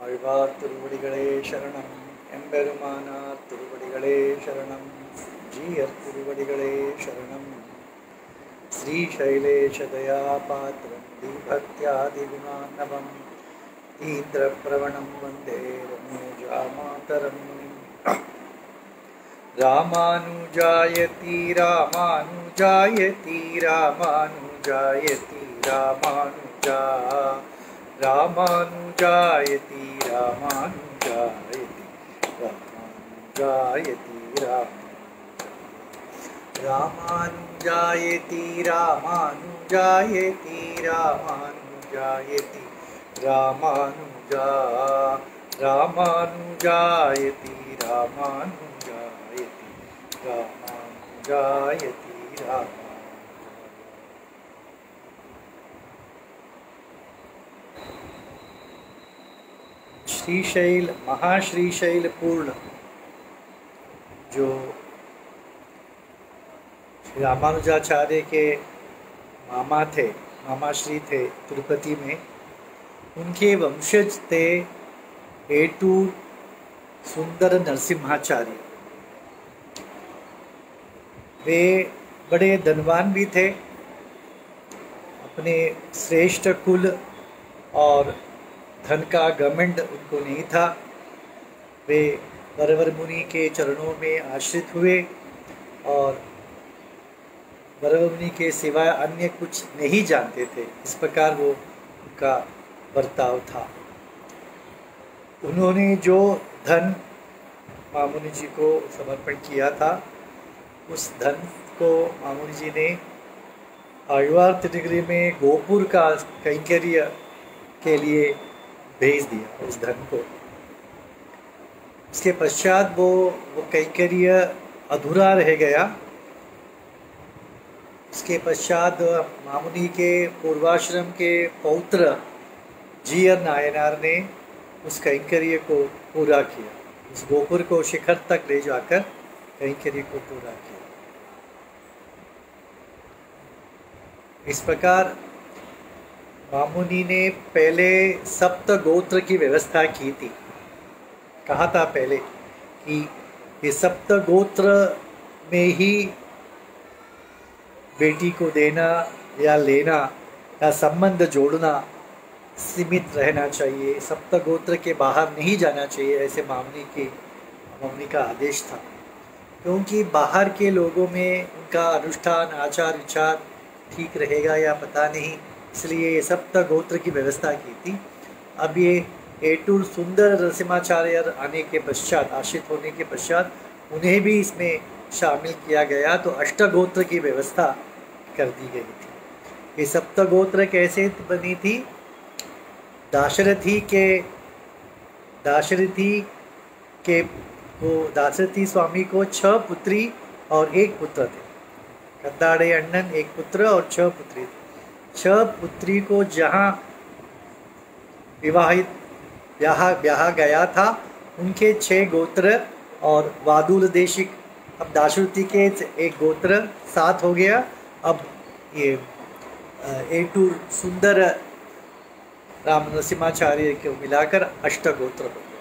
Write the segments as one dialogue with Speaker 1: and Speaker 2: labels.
Speaker 1: ஆழ்வார் திருவடிகளே சரணம். எம்பெருமானார் திருவடிகளே சரணம். ஜீயர் திருவடிகளே சரணம். ஸ்ரீசைலேஷதயா பாத்திரம் தீபக்தியாதிகுணார்ணவம் தீந்திரப்ரவணம் வந்தே ரம்யஜாமாதரம் முனிம். ராமானுஜாயதி ராமானுஜாயதி ராமானுஜாயதி ராமானுஜா ராமானுஜாயதி ராமானுஜாயதி ராமானுஜாயதி ராமானுஜாயதி ராமானுஜாயதி ராமானுஜாயதி ராமானுஜா ராமானுஜாயதி ராமானுஜாயதி ராமானுஜாயதி ராமானுஜா. श्रीशैल महाश्रीशैल पूर्ण जो श्री रामानुजाचार्य के मामा थे, मामाश्री थे तिरुपति में, उनके वंशज थे एटूर सुंदर नरसिम्हाचार्य। वे बड़े धनवान भी थे, अपने श्रेष्ठ कुल और धन का घमंड उनको नहीं था। वे वरवर मुनि के चरणों में आश्रित हुए और वरवर मुनि के सिवाय अन्य कुछ नहीं जानते थे। इस प्रकार वो उनका बर्ताव था। उन्होंने जो धन मामुनि जी को समर्पण किया था, उस धन को मामुनि जी ने आழ்வார் तिरुगिरी में गोपुर का कैंकर्य के लिए भेज दिया उस धन को। उसके पश्चात वो कैंकर्य अधूरा रह गया। उसके पश्चात मामुनि के पूर्वाश्रम के पौत्र जीयर नायनार ने उस कैंकर्य को पूरा किया। उस गोपुर को शिखर तक ले जाकर कैंकर्य को पूरा किया। इस प्रकार मामुनि ने पहले सप्त गोत्र की व्यवस्था की थी। कहा था पहले कि ये सप्त गोत्र में ही बेटी को देना या लेना या संबंध जोड़ना सीमित रहना चाहिए, सप्त गोत्र के बाहर नहीं जाना चाहिए, ऐसे मामुनि का आदेश था। क्योंकि बाहर के लोगों में उनका अनुष्ठान आचार विचार ठीक रहेगा या पता नहीं, इसलिए ये सप्त गोत्र की व्यवस्था की थी। अब ये एटूर सुंदर नरसिम्हाचार्य आने के पश्चात, आश्रित होने के पश्चात उन्हें भी इसमें शामिल किया गया, तो अष्टगोत्र की व्यवस्था कर दी गई थी। ये सप्त गोत्र कैसे बनी थी? दाशरथी स्वामी को 6 पुत्री और 1 पुत्र थे। कद्दाड़े अण्णन 1 पुत्र और 6 पुत्री थे। 6 पुत्री को जहाँ ब्याह गया था, उनके 6 गोत्र और वादुल देशिक, अब दाशरथी के 1 गोत्र 7 हो गया। अब ये एटूर सुंदर राम नरसिम्हाचार्य को मिलाकर अष्टगोत्र हो गया।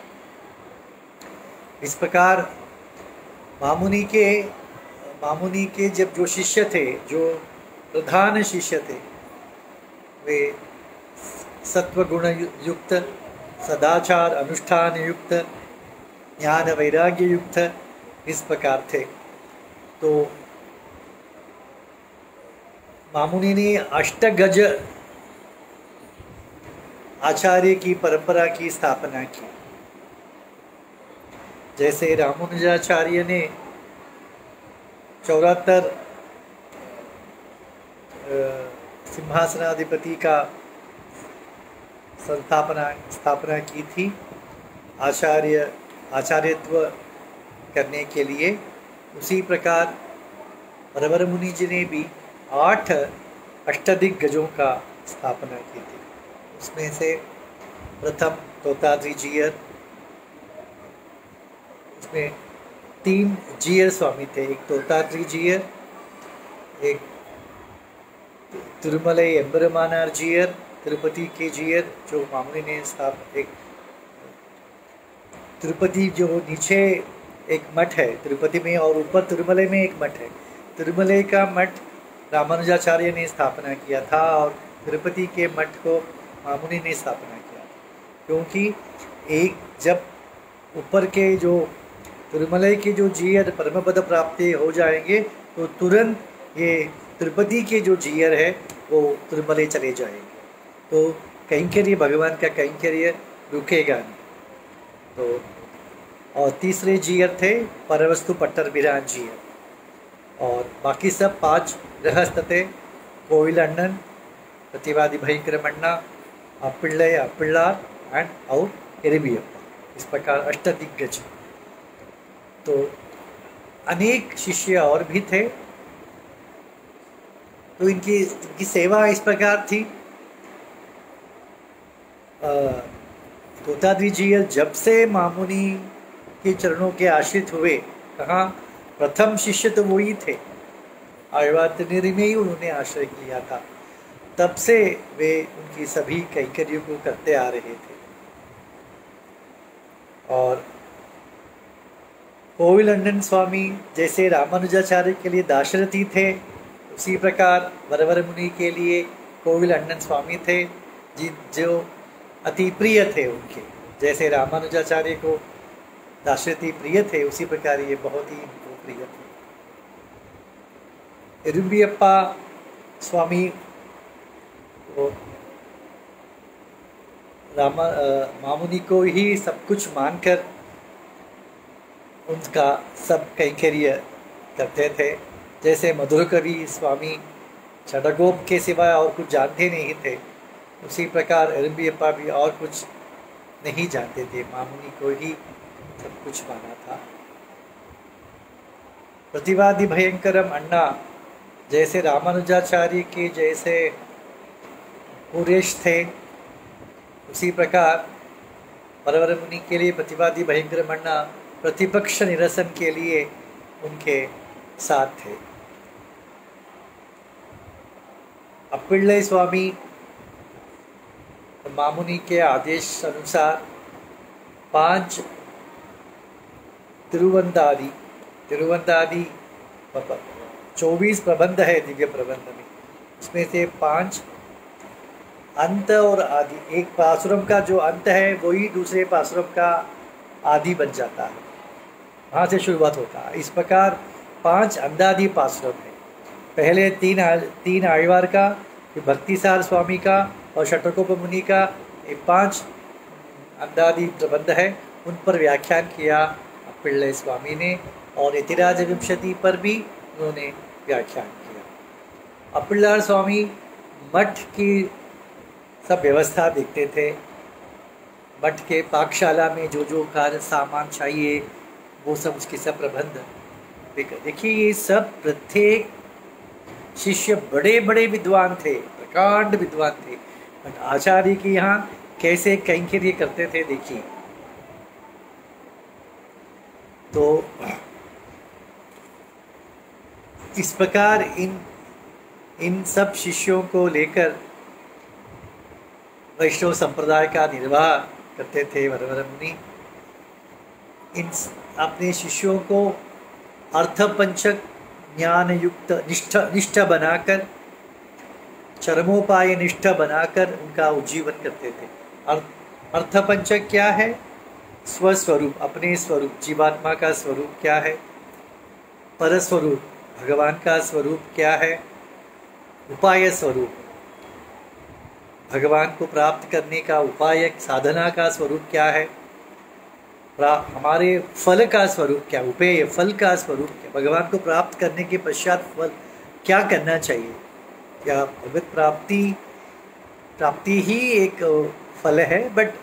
Speaker 1: इस प्रकार मामुनि के जब जो शिष्य थे, जो प्रधान शिष्य थे, वे सत्वगुण युक्त, सदाचार अनुष्ठान युक्त, ज्ञान वैराग्य युक्त इस प्रकार थे। तो मामुनि ने अष्टगज आचार्य की परंपरा की स्थापना की। जैसे रामानुजाचार्य ने 74 सिंहासनाधिपति का स्थापना की थी आचार्यत्व करने के लिए, उसी प्रकार वरवर मुनि जी ने भी 8 अष्टदिग्गजों का स्थापना की थी। उसमें से प्रथम तोताद्री जीयर, उसमें 3 जीयर स्वामी थे। एक तोताद्री जीयर, एक तिरुमलाई एम्बेरुमानार जीयर, तिरुपति के जीयर जो मामुनि ने एक तिरुपति जो नीचे एक मठ है तिरुपति में और ऊपर तिरुमले में एक मठ है। तिरुमले का मठ रामानुजाचार्य ने स्थापना किया था और तिरुपति के मठ को मामुनि ने स्थापना किया, क्योंकि एक जब ऊपर के जो तिरुमले के जो जीयर परमपद प्राप्ति हो जाएंगे तो तुरंत ये तिरुपति के जो जीयर है वो तिरुमले चले जाएंगे, तो कैंकर्य भगवान का कैंकर्य रुकेगा नहीं। तो और तीसरे जीयर थे परवस्तु पट्टर बिरान जीयर, और बाकी सब 5 गृहस्थ थे, कोविल अण्णन, प्रतिवादी भयंकर मन्ना, अपिल्लय अपिल्लार एंड और एरिबियप्पा, इस प्रकार अष्टदिग्गज। तो अनेक शिष्य और भी थे। तो इनकी सेवा इस प्रकार थी। तोताद्री जी जब से मामुनि के चरणों के आश्रित हुए, कहाँ प्रथम शिष्य तो वही थे, आयवातनिरी में ही उन्होंने आश्रय किया था, तब से वे उनकी सभी कैंकर्यों को करते आ रहे थे। और कोविल अण्णन स्वामी जैसे रामानुजाचार्य के लिए दाशरथी थे, उसी प्रकार वरवर मुनि के लिए कोविल अण्णन स्वामी थे, जो अति प्रिय थे उनके। जैसे रामानुजाचार्य को दाशरथी प्रिय थे, उसी प्रकार ये बहुत ही उनको प्रिय थे। एरुबियप्पा स्वामी वो मामुनि को ही सब कुछ मानकर उनका सब कैंकर्य करते थे। जैसे मधुर कवि स्वामी छड़गोप के सिवाय और कुछ जानते नहीं थे, उसी प्रकार एरुबियप्पा भी और कुछ नहीं जानते थे, मामुनि को ही सब कुछ माना था। प्रतिवादी भयंकरम अण्णा जैसे रामानुजाचार्य के जैसे पुरेश थे, उसी प्रकार वरवर मुनि के लिए प्रतिवादी भयंकरम अण्णा प्रतिपक्ष निरसन के लिए उनके साथ थे। अपिल्लय स्वामी मामुनि के आदेश अनुसार 5 तिरुवंदादि 24 प्रबंध है दिव्य प्रबंध में, उसमें से 5 अंत और आदि। एक पासुरम का जो अंत है वही दूसरे पासुरम का आदि बन जाता है, वहाँ से शुरुआत होता है। इस प्रकार 5 अंदादि पासुरम है। पहले 3 आयवार का, फिर भक्तिसार स्वामी का और शतकोप मुनि का, ये 5 अंदादि प्रबंध है। उन पर व्याख्यान किया अपिल्लय स्वामी ने, और यतिराज विंशति पर भी उन्होंने व्याख्यान किया। अपिल्लार स्वामी मठ की सब व्यवस्था देखते थे। मठ के पाकशाला में जो जो कार्य सामान चाहिए वो सब उसके सब प्रबंध। देखिए ये सब प्रत्येक शिष्य बड़े बड़े विद्वान थे, प्रकांड विद्वान थे, बट आचार्य के यहाँ कैसे कैंकर्य करते थे देखिए। तो इस प्रकार इन सब शिष्यों को लेकर वैष्णव संप्रदाय का निर्वाह करते थे वरवर मुनि। इन अपने शिष्यों को अर्थपंचक ज्ञान युक्त निष्ठ बनाकर, चरमोपाय निष्ठ बनाकर उनका उज्जीवन करते थे। अर्थपंचक क्या है? स्वस्वरूप, अपने स्वरूप, जीवात्मा का स्वरूप क्या है, परस्वरूप, भगवान का स्वरूप क्या है, उपाय स्वरूप, भगवान को प्राप्त करने का उपाय, साधना का स्वरूप क्या है, हमारे फल का स्वरूप क्या, उपेय फल का स्वरूप क्या, भगवान को प्राप्त करने के पश्चात फल क्या करना चाहिए। क्या भगवत प्राप्ति ही एक फल है, बट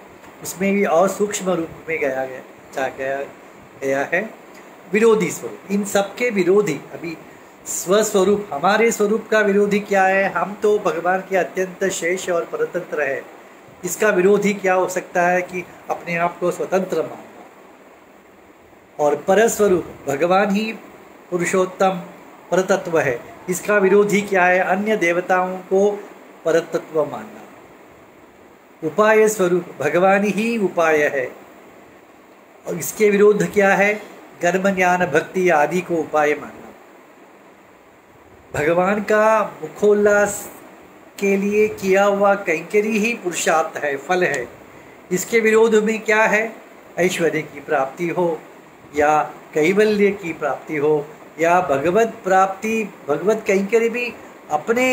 Speaker 1: उसमें भी और सूक्ष्म रूप में गया है विरोधी स्वरूप। इन सब के विरोधी, अभी स्वस्वरूप, हमारे स्वरूप का विरोधी क्या है? हम तो भगवान के अत्यंत शेष और परतंत्र है। इसका विरोधी क्या हो सकता है कि अपने आप को स्वतंत्र मानना। और परस्वरूप, भगवान ही पुरुषोत्तम परतत्व है। इसका विरोधी क्या है? अन्य देवताओं को परतत्व मानना। उपाय स्वरूप, भगवान ही उपाय है। और इसके विरोध क्या है? कर्म ज्ञान भक्ति आदि को उपाय मानना। भगवान का मुखोल्लास के लिए किया हुआ कैंकरी ही पुरुषार्थ है, फल है। इसके विरोध में क्या है? ऐश्वर्य की प्राप्ति हो या कैवल्य की प्राप्ति हो या भगवत प्राप्ति, भगवत कैंकरी भी अपने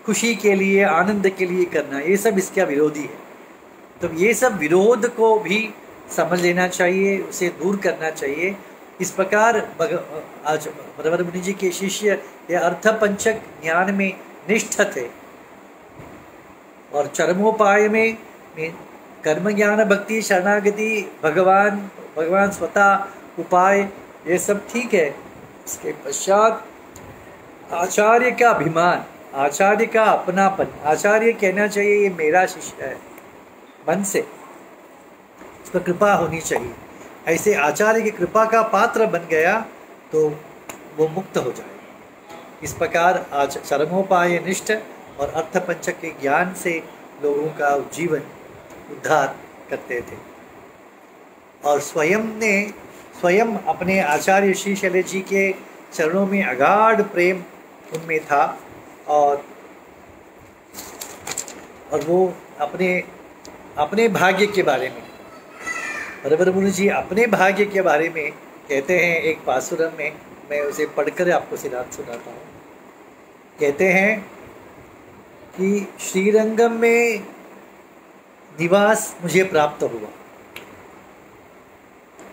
Speaker 1: खुशी के लिए, आनंद के लिए करना, ये सब इसका विरोधी है। तो ये सब विरोध को भी समझ लेना चाहिए, उसे दूर करना चाहिए। इस प्रकार आज वरवर मुनि जी के शिष्य ये अर्थपंचक ज्ञान में निष्ठ थे और चरमोपाय में कर्म ज्ञान भक्ति शरणागति भगवान स्वतः उपाय, ये सब ठीक है। इसके पश्चात आचार्य का अभिमान, आचार्य का अपनापन, आचार्य कहना चाहिए ये मेरा शिष्य है, मन से उस पर कृपा होनी चाहिए। ऐसे आचार्य की कृपा का पात्र बन गया तो वो मुक्त हो जाएगा। इस प्रकार आज चरमोपाय निष्ठ और अर्थपंचक के ज्ञान से लोगों का जीवन उद्धार करते थे और स्वयं अपने आचार्य श्री शैलेश जी के चरणों में अगाध प्रेम उनमें था और वो अपने भाग्य के बारे में, वरवर मुनि जी अपने भाग्य के बारे में कहते हैं। एक पासुरम में मैं उसे पढ़कर आपको सुनाता हूँ। कहते हैं कि श्रीरंगम में निवास मुझे प्राप्त हुआ,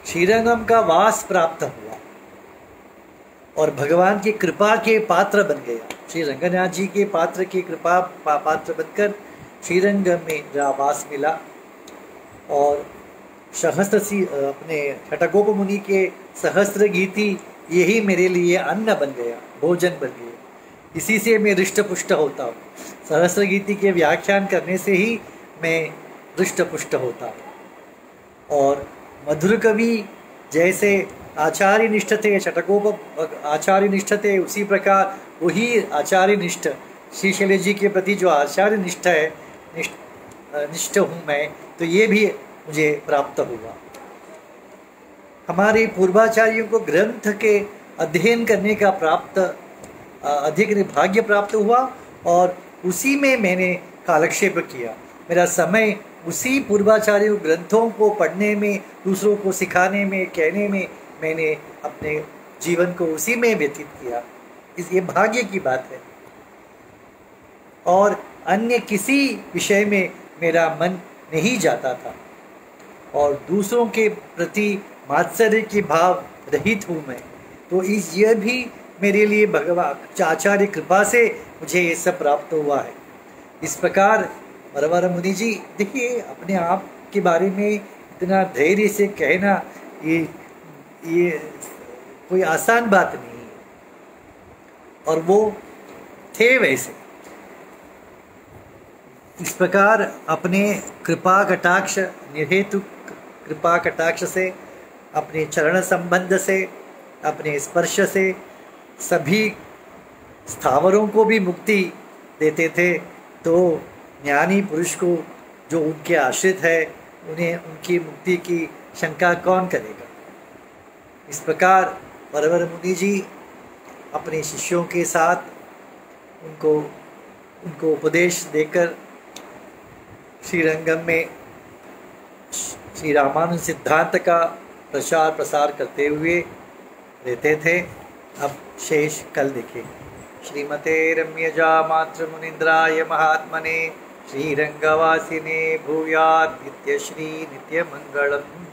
Speaker 1: श्रीरंगम का वास प्राप्त हुआ और भगवान की कृपा के पात्र बन गया। श्री रंगनाथ जी के पात्र की कृपा पात्र बनकर श्रीरंगम में मेरा वास मिला और अपने छटकोप मुनि के सहस्त्र गीति यही मेरे लिए अन्न बन गया, भोजन बन गया। इसी से मैं हृष्ट पुष्ट होता हूँ। सहस्त्र गीति के व्याख्यान करने से ही मैं हृष्ट पुष्ट होता हूँ। और मधुर कवि जैसे आचार्य निष्ठ थे, छटकोप आचार्य निष्ठ थे, उसी प्रकार वही आचार्य निष्ठ श्री शैलेश जी के प्रति जो आचार्य निष्ठ है, निष्ठ हूँ मैं, तो ये भी मुझे प्राप्त हुआ। हमारे पूर्वाचार्यों को ग्रंथ के अध्ययन करने का अधिक भाग्य प्राप्त हुआ और उसी में मैंने कालक्षेप किया। मेरा समय उसी पूर्वाचार्यों ग्रंथों को पढ़ने में, दूसरों को सिखाने में, कहने में मैंने अपने जीवन को उसी में व्यतीत किया। ये भाग्य की बात है और अन्य किसी विषय में मेरा मन नहीं जाता था और दूसरों के प्रति मात्सर्य के भाव रहित हूँ मैं। तो यह भी मेरे लिए भगवान आचार्य कृपा से मुझे ये सब प्राप्त हुआ है। इस प्रकार वरवर मुनि जी, देखिए अपने आप के बारे में इतना धैर्य से कहना ये कोई आसान बात नहीं है और वो थे वैसे। इस प्रकार अपने कृपा कटाक्ष, निर्हेतु कृपा कटाक्ष से, अपने चरण संबंध से, अपने स्पर्श से सभी स्थावरों को भी मुक्ति देते थे। तो ज्ञानी पुरुष को जो उनके आश्रित है, उन्हें उनकी मुक्ति की शंका कौन करेगा। इस प्रकार वरवर मुनि जी अपने शिष्यों के साथ उनको उपदेश देकर श्रीरंगम में श्री रामानुज सिद्धांत का प्रचार प्रसार करते हुए रहते थे। अब शेष कल देखेंगे। श्रीमते रम्यजा मातृ मुनीन्द्राय महात्मने श्रीरंगवासिने भूयात् नित्यश्री नित्यमंगलम्।